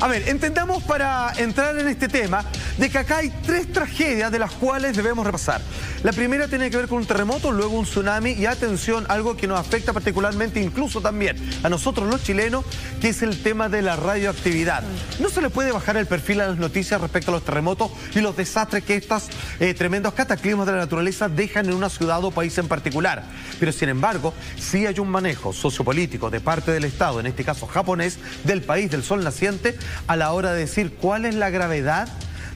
A ver, entendamos para entrar en este tema de que acá hay tres tragedias de las cuales debemos repasar. La primera tiene que ver con un terremoto, luego un tsunami y atención, algo que nos afecta particularmente incluso también a nosotros los chilenos, que es el tema de la radioactividad. No se le puede bajar el perfil a las noticias respecto a los terremotos y los desastres que estos tremendos cataclismos de la naturaleza dejan en una ciudad o país en particular. Pero sin embargo, sí hay un manejo sociopolítico de parte del Estado, en este caso japonés, del país del sol naciente, a la hora de decir cuál es la gravedad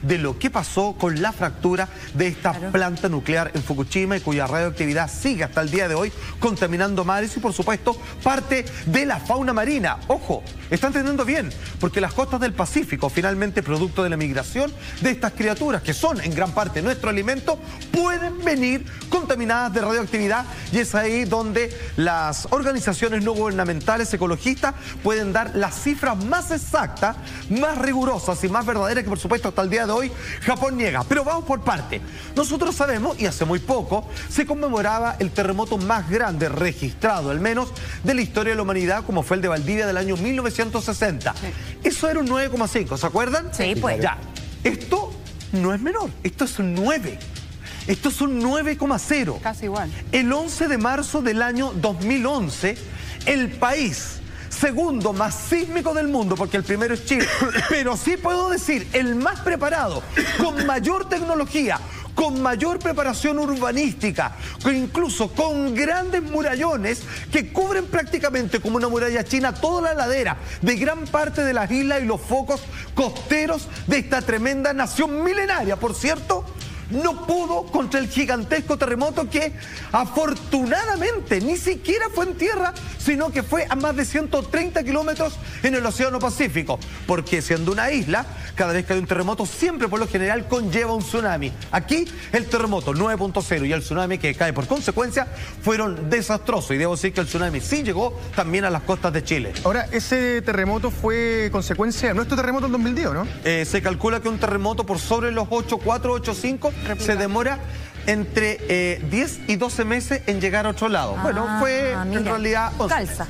de lo que pasó con la fractura de esta planta nuclear en Fukushima y cuya radioactividad sigue hasta el día de hoy contaminando mares y por supuesto parte de la fauna marina. Ojo, están entendiendo bien, porque las costas del Pacífico, finalmente producto de la migración de estas criaturas, que son en gran parte nuestro alimento, pueden venir contaminadas de radioactividad y es ahí donde las organizaciones no gubernamentales ecologistas pueden dar las cifras más exactas, más rigurosas y más verdaderas que por supuesto hasta el día de hoy Japón niega. Pero vamos por parte. Nosotros sabemos, y hace muy poco, se conmemoraba el terremoto más grande registrado, al menos, de la historia de la humanidad, como fue el de Valdivia del año 1960. Sí. Eso era un 9,5, ¿se acuerdan? Sí, pues. Ya. Esto no es menor, esto es un 9. Esto es un 9,0. Casi igual. El 11 de marzo del año 2011, el país segundo más sísmico del mundo, porque el primero es Chile, pero sí puedo decir, el más preparado, con mayor tecnología, con mayor preparación urbanística, incluso con grandes murallones que cubren prácticamente como una muralla china toda la ladera de gran parte de las islas y los focos costeros de esta tremenda nación milenaria, por cierto, no pudo contra el gigantesco terremoto que afortunadamente ni siquiera fue en tierra, sino que fue a más de 130 kilómetros en el Océano Pacífico. Porque siendo una isla, cada vez que hay un terremoto siempre por lo general conlleva un tsunami. Aquí el terremoto 9.0 y el tsunami que cae por consecuencia fueron desastrosos. Y debo decir que el tsunami sí llegó también a las costas de Chile. Ahora, ese terremoto fue consecuencia de nuestro terremoto en 2010, ¿no? Se calcula que un terremoto por sobre los 8,4, 8,5 se demora entre 10 y 12 meses en llegar a otro lado. Bueno, fue en realidad 11 meses.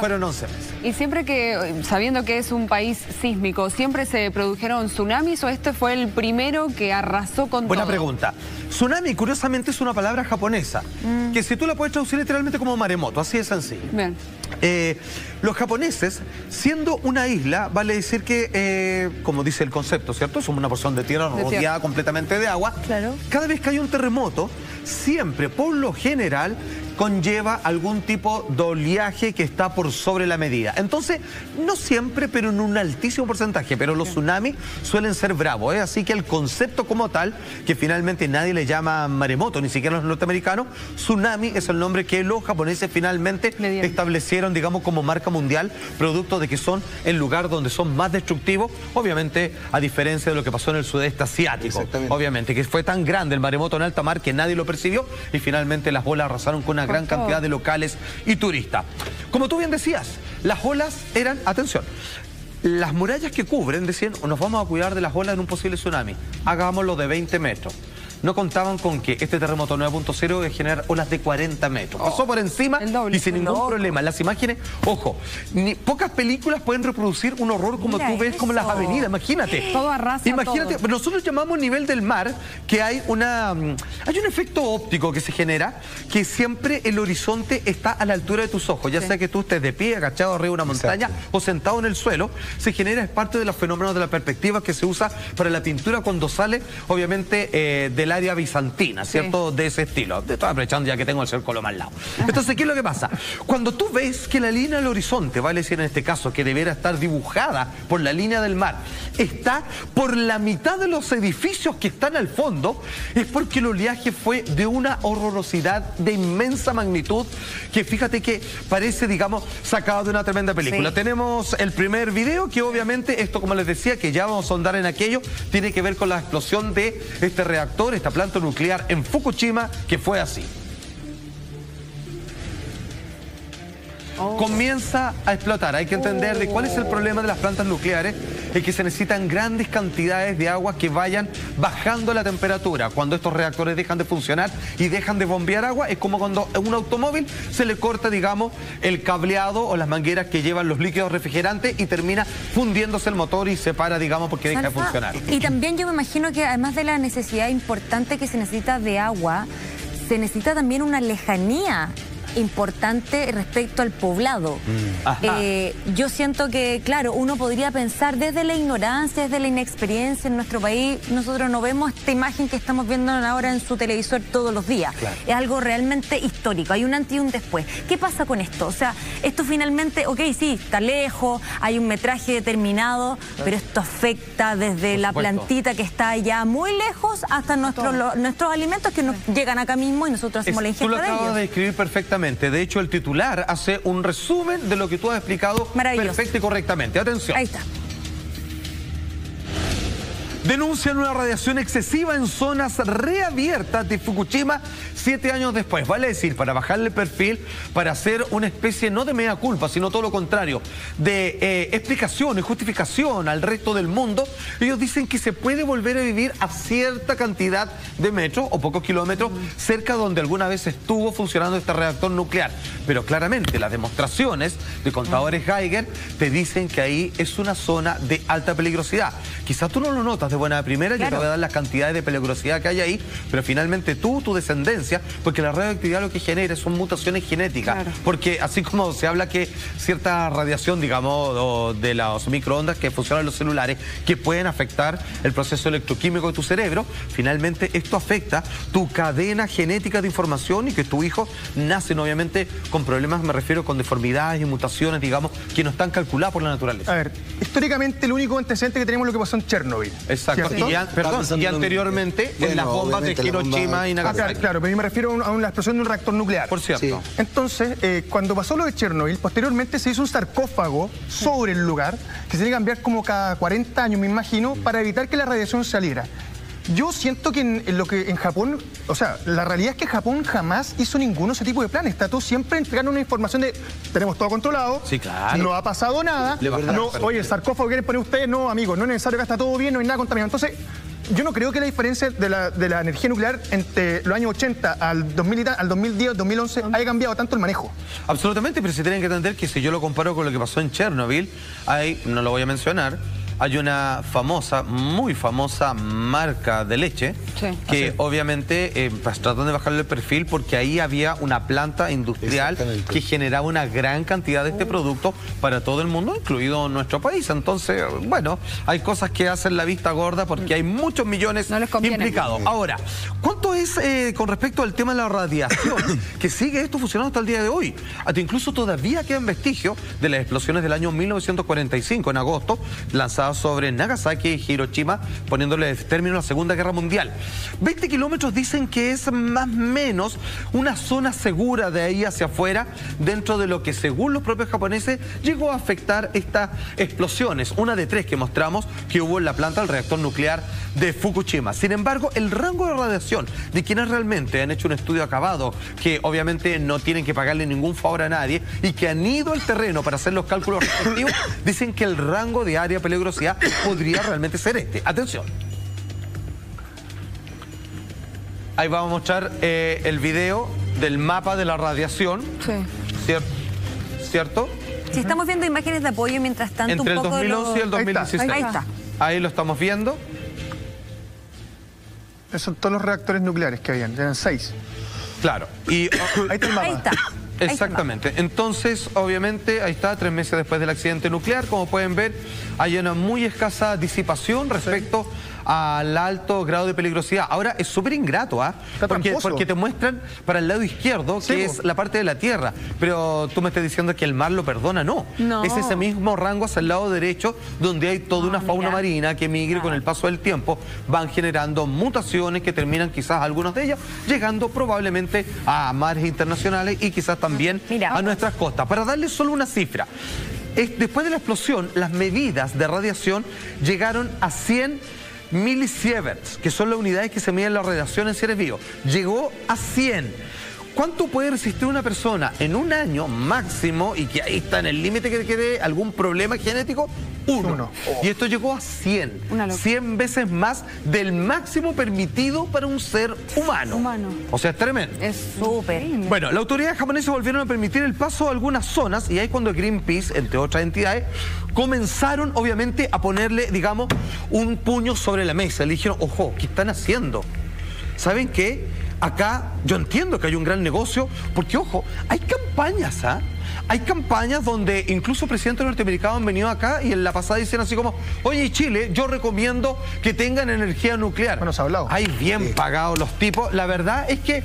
Fueron 11 meses. Y siempre que, sabiendo que es un país sísmico, ¿siempre se produjeron tsunamis o este fue el primero que arrasó con Buena todo? pregunta. Tsunami, curiosamente, es una palabra japonesa, que si tú la puedes traducir literalmente como maremoto, así de sencillo. Bien. Los japoneses, siendo una isla, vale decir que, como dice el concepto, ¿cierto? Somos una porción de tierra rodeada completamente de agua. Claro. Cada vez que hay un terremoto, siempre, por lo general, conlleva algún tipo de oleaje que está por sobre la medida. Entonces, no siempre, pero en un altísimo porcentaje, pero los tsunamis suelen ser bravos, ¿eh? Así que el concepto como tal, que finalmente nadie le llama maremoto, ni siquiera los norteamericanos, tsunami es el nombre que los japoneses finalmente establecieron, digamos, como marca mundial, producto de que son el lugar donde son más destructivos, obviamente, a diferencia de lo que pasó en el sudeste asiático. Obviamente, que fue tan grande el maremoto en alta mar que nadie lo percibió y finalmente las olas arrasaron con una gran cantidad de locales y turistas. Como tú bien decías, las olas eran, atención, las murallas que cubren decían, nos vamos a cuidar de las olas en un posible tsunami, hagámoslo de 20 metros. No contaban con que este terremoto 9.0 iba a generar olas de 40 metros. Pasó por encima y sin ningún problema. Las imágenes, ojo, pocas películas pueden reproducir un horror como tú ves, como las avenidas, imagínate. Todo arrasa. Imagínate, todo. Nosotros llamamos nivel del mar que hay un efecto óptico que se genera, que siempre el horizonte está a la altura de tus ojos. Ya sea que tú estés de pie, agachado arriba de una montaña o sentado en el suelo, se genera, es parte de los fenómenos de la perspectiva que se usa para la pintura cuando sale, obviamente, del área bizantina, ¿cierto? De ese estilo. Estoy aprovechando ya que tengo el cerco más al lado. Entonces, ¿qué es lo que pasa? Cuando tú ves que la línea del horizonte, vale decir en este caso, que deberá estar dibujada por la línea del mar, está por la mitad de los edificios que están al fondo, es porque el oleaje fue de una horrorosidad de inmensa magnitud, que fíjate que parece, digamos, sacado de una tremenda película. Tenemos el primer video, que obviamente, esto como les decía, que ya vamos a ahondar en aquello, tiene que ver con la explosión de este reactor, esta planta nuclear en Fukushima, que fue así. comienza a explotar. Hay que entender de cuál es el problema de las plantas nucleares, es que se necesitan grandes cantidades de agua que vayan bajando la temperatura. Cuando estos reactores dejan de funcionar y dejan de bombear agua, es como cuando a un automóvil se le corta, digamos, el cableado o las mangueras que llevan los líquidos refrigerantes y termina fundiéndose el motor y se para, digamos, porque deja de funcionar. Y también yo me imagino que además de la necesidad importante que se necesita de agua, se necesita también una lejanía importante respecto al poblado. Yo siento que, claro, uno podría pensar desde la ignorancia, desde la inexperiencia en nuestro país, nosotros no vemos esta imagen que estamos viendo ahora en su televisor todos los días. Claro. Es algo realmente histórico, hay un antes y un después. ¿Qué pasa con esto? O sea, esto finalmente, ok, sí, está lejos, hay un metraje determinado, pero esto afecta desde la plantita que está allá muy lejos hasta nuestros alimentos que nos llegan acá mismo y nosotros hacemos la ingesta de ellos. Tú lo acabas de describir perfectamente. De hecho, el titular hace un resumen de lo que tú has explicado perfecto y correctamente. Atención. Ahí está. Denuncian una radiación excesiva en zonas reabiertas de Fukushima 7 años después. Vale decir, para bajarle el perfil, para hacer una especie no de mea culpa, sino todo lo contrario, de explicación y justificación al resto del mundo, ellos dicen que se puede volver a vivir a cierta cantidad de metros o pocos kilómetros cerca donde alguna vez estuvo funcionando este reactor nuclear. Pero claramente las demostraciones de contadores Geiger te dicen que ahí es una zona de alta peligrosidad. Quizás tú no lo notas de buena primera, claro. Yo te voy a dar las cantidades de peligrosidad que hay ahí, pero finalmente tú, tu descendencia, porque la radioactividad lo que genera son mutaciones genéticas, claro. Porque así como se habla que cierta radiación, digamos, de los microondas que funcionan en los celulares, que pueden afectar el proceso electroquímico de tu cerebro, finalmente esto afecta tu cadena genética de información y que tu hijo nacen obviamente con problemas, me refiero con deformidades y mutaciones, digamos, que no están calculadas por la naturaleza. A ver, históricamente el único antecedente que tenemos es lo que pasó en Chernobyl. Exacto. Y anteriormente en las bombas de Hiroshima y Nagasaki. Claro, pero yo me refiero a una explosión de un reactor nuclear. Por cierto. Sí. Entonces, cuando pasó lo de Chernobyl, posteriormente se hizo un sarcófago sobre el lugar que se tiene que cambiar como cada 40 años, me imagino, para evitar que la radiación saliera. Yo siento que en Japón, o sea, la realidad es que Japón jamás hizo ninguno de ese tipo de planes. Está todo siempre entregando una información de tenemos todo controlado, sí, claro. No ha pasado nada, no, oye, el sarcófago que quieren poner ustedes, no, amigos, no es necesario que está todo bien, no hay nada contaminado. Entonces, yo no creo que la diferencia de la energía nuclear entre los años 80 al 2010, 2011, haya cambiado tanto el manejo. Absolutamente, pero se tienen que entender que si yo lo comparo con lo que pasó en Chernobyl, ahí, no lo voy a mencionar, hay una famosa, muy famosa marca de leche que obviamente trataron de bajarle el perfil porque ahí había una planta industrial que generaba una gran cantidad de este producto para todo el mundo, incluido nuestro país. Entonces, bueno, hay cosas que hacen la vista gorda porque hay muchos millones implicados. Ahora, ¿cuánto es con respecto al tema de la radiación que sigue esto funcionando hasta el día de hoy? Hasta incluso todavía quedan vestigios de las explosiones del año 1945, en agosto, lanzadas sobre Nagasaki y Hiroshima, poniéndole término a la Segunda Guerra Mundial. 20 kilómetros dicen que es más o menos una zona segura de ahí hacia afuera, dentro de lo que según los propios japoneses llegó a afectar estas explosiones, una de 3 que mostramos que hubo en la planta del reactor nuclear de Fukushima. Sin embargo, el rango de radiación de quienes realmente han hecho un estudio acabado, que obviamente no tienen que pagarle ningún favor a nadie y que han ido al terreno para hacer los cálculos respectivos, dicen que el rango de área de peligrosidad podría realmente ser este. Atención. Ahí vamos a mostrar el video del mapa de la radiación. Sí. ¿Cierto? Si estamos viendo imágenes de apoyo mientras tanto entre un poco el 2011 y el 2016. Ahí está. Ahí lo estamos viendo. Esos son todos los reactores nucleares que habían, eran 6. Claro. Y ahí está el mapa. Ahí está. Exactamente. Entonces, obviamente, ahí está, 3 meses después del accidente nuclear. Como pueden ver, hay una muy escasa disipación respecto al alto grado de peligrosidad. Ahora, es súper ingrato, ¿ah? Porque te muestran para el lado izquierdo, que es la parte de la Tierra. Pero tú me estás diciendo que el mar lo perdona. No. Es ese mismo rango hacia el lado derecho, donde hay toda una fauna marina que migre con el paso del tiempo. Van generando mutaciones que terminan quizás algunas de ellas llegando probablemente a mares internacionales y quizás también a nuestras costas. Para darles solo una cifra, después de la explosión, las medidas de radiación llegaron a 100 milisieverts, que son las unidades que se miden la radiación en seres vivos. Llegó a 100. ¿Cuánto puede resistir una persona en un año máximo y que ahí está en el límite que quede algún problema genético? Uno. Y esto llegó a 100. 100 veces más del máximo permitido para un ser humano. O sea, es tremendo. Es súper. Bueno, las autoridades japonesas volvieron a permitir el paso a algunas zonas y ahí es cuando Greenpeace, entre otras entidades, comenzaron obviamente a ponerle, digamos, un puño sobre la mesa. Le dijeron, ojo, ¿qué están haciendo? ¿Saben qué? Acá yo entiendo que hay un gran negocio, porque ojo, hay campañas, ¿ah? Hay campañas donde incluso presidentes norteamericanos han venido acá y en la pasada dicen así como, oye, Chile, yo recomiendo que tengan energía nuclear. Bueno, se ha hablado. Hay bien pagados los tipos. La verdad es que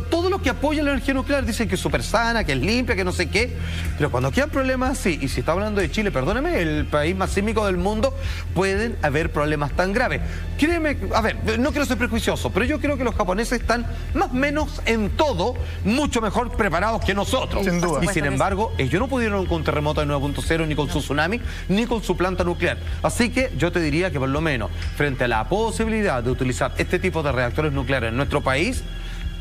todo lo que apoya la energía nuclear dicen que es súper sana, que es limpia, que no sé qué. Pero cuando quedan problemas así, y si está hablando de Chile, perdóneme, el país más sísmico del mundo, pueden haber problemas tan graves. Créeme, a ver, no quiero ser prejuicioso, pero yo creo que los japoneses están más o menos en todo mucho mejor preparados que nosotros. Sin duda. Y sin embargo, ellos no pudieron con un terremoto de 9.0, ni con su tsunami, ni con su planta nuclear. Así que yo te diría que por lo menos, frente a la posibilidad de utilizar este tipo de reactores nucleares en nuestro país,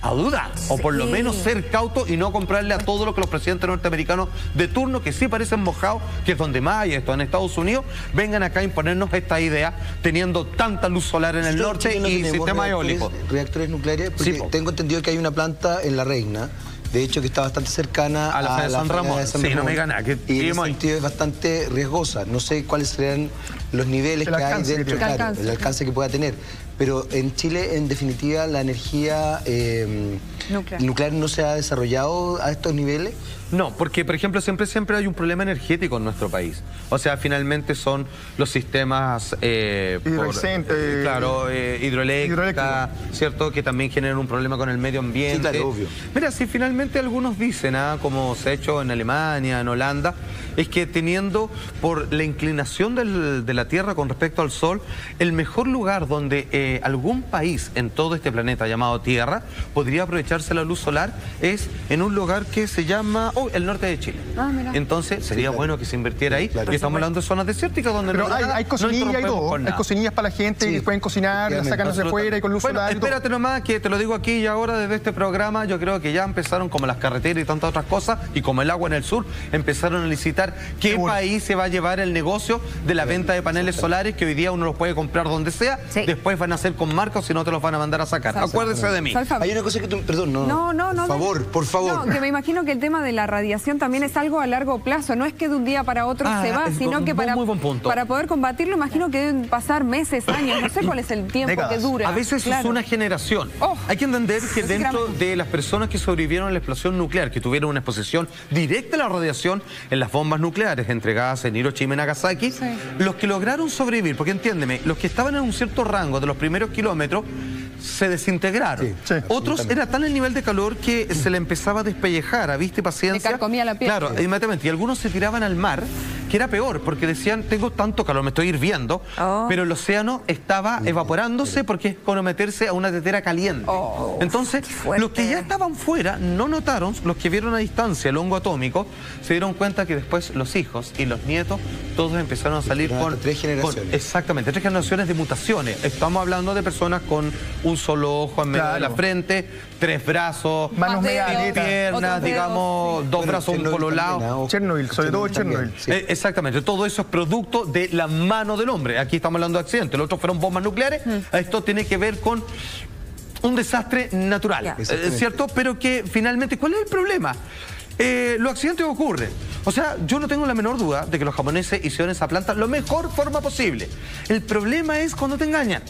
a dudar, o por lo menos ser cauto y no comprarle a todo lo que los presidentes norteamericanos de turno, que sí parecen mojados, que es donde más hay esto en Estados Unidos, vengan acá a imponernos esta idea, teniendo tanta luz solar en el norte y sistema eólico. Reactores nucleares, porque Sí, tengo entendido que hay una planta en La Reina, de hecho que está bastante cercana a la fe de San Ramón. Sí, no me gana, que y en ese sentido es bastante riesgosa. No sé cuáles serían los niveles que hay dentro, claro, el alcance que pueda tener. Pero en Chile, en definitiva, la energía nuclear no se ha desarrollado a estos niveles. No, porque, por ejemplo, siempre hay un problema energético en nuestro país. O sea, finalmente son los sistemas hidroeléctrica, ¿cierto? Que también generan un problema con el medio ambiente. Sí, claro, obvio. Mira, si finalmente algunos dicen, como se ha hecho en Alemania, en Holanda, es que teniendo por la inclinación de la Tierra con respecto al Sol, el mejor lugar donde algún país en todo este planeta llamado Tierra podría aprovecharse la luz solar es en un lugar que se llama el norte de Chile. Entonces sería bueno que se invirtiera ahí. Y estamos hablando de zonas desérticas donde pero hay cocinillas y todo. Hay cocinillas para la gente que pueden cocinar, las sacan hacia afuera y con luz solar. Espérate nomás, que te lo digo aquí y ahora desde este programa. Yo creo que ya empezaron, como las carreteras y tantas otras cosas, y como el agua en el sur, empezaron a licitar qué país se va a llevar el negocio de la venta de paneles solares, que hoy día uno los puede comprar donde sea. Después van a hacer con marcas, si no te los van a mandar a sacar. Acuérdese de mí. Hay una cosa que tú... Perdón, por favor. No, que me imagino que el tema de la radiación también es algo a largo plazo. No es que de un día para otro se va, sino que para poder combatirlo, imagino que deben pasar meses, años. No sé cuál es el tiempo que dura. A veces es una generación. Hay que entender que dentro de las personas que sobrevivieron a la explosión nuclear, que tuvieron una exposición directa a la radiación en las bombas nucleares entregadas en Hiroshima y Nagasaki, los que lograron sobrevivir, porque entiéndeme, los que estaban en un cierto rango de los primeros kilómetros, se desintegraron. Otros era tal el nivel de calor que se le empezaba a despellejar, ¿viste? Paciencia. Le carcomía la piel. Claro, inmediatamente. Y algunos se tiraban al mar, que era peor, porque decían, tengo tanto calor, me estoy hirviendo, pero el océano estaba evaporándose porque es como meterse a una tetera caliente. Entonces, los que ya estaban fuera no notaron, los que vieron a distancia el hongo atómico, se dieron cuenta que después los hijos y los nietos, todos empezaron a salir con... 3 generaciones. Exactamente, 3 generaciones de mutaciones. Estamos hablando de personas con un solo ojo en medio de la frente, 3 brazos, manos piernas, digamos, 2 brazos por los lados. Chernobyl, sobre todo Chernobyl. Exactamente, todo eso es producto de la mano del hombre. Aquí estamos hablando de accidentes, los otros fueron bombas nucleares. Esto tiene que ver con un desastre natural, ¿cierto? Pero que finalmente, ¿cuál es el problema? Los accidentes ocurren. O sea, yo no tengo la menor duda de que los japoneses hicieron esa planta lo mejor forma posible. El problema es cuando te engañan.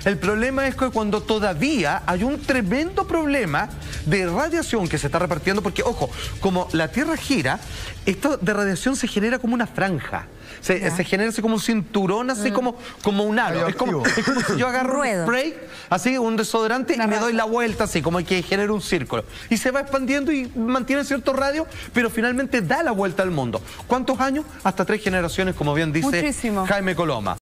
El problema es que cuando todavía hay un tremendo problema de radiación que se está repartiendo, porque, ojo, como la Tierra gira, esto de radiación se genera como una franja. Se genera así como un cinturón, así como un aro. Es como si yo agarro un spray, así, un desodorante, y me doy la vuelta, así como que genera un círculo. Y se va expandiendo y mantiene cierto radio, pero finalmente da la vuelta al mundo. ¿Cuántos años? Hasta 3 generaciones, como bien dice Jaime Coloma.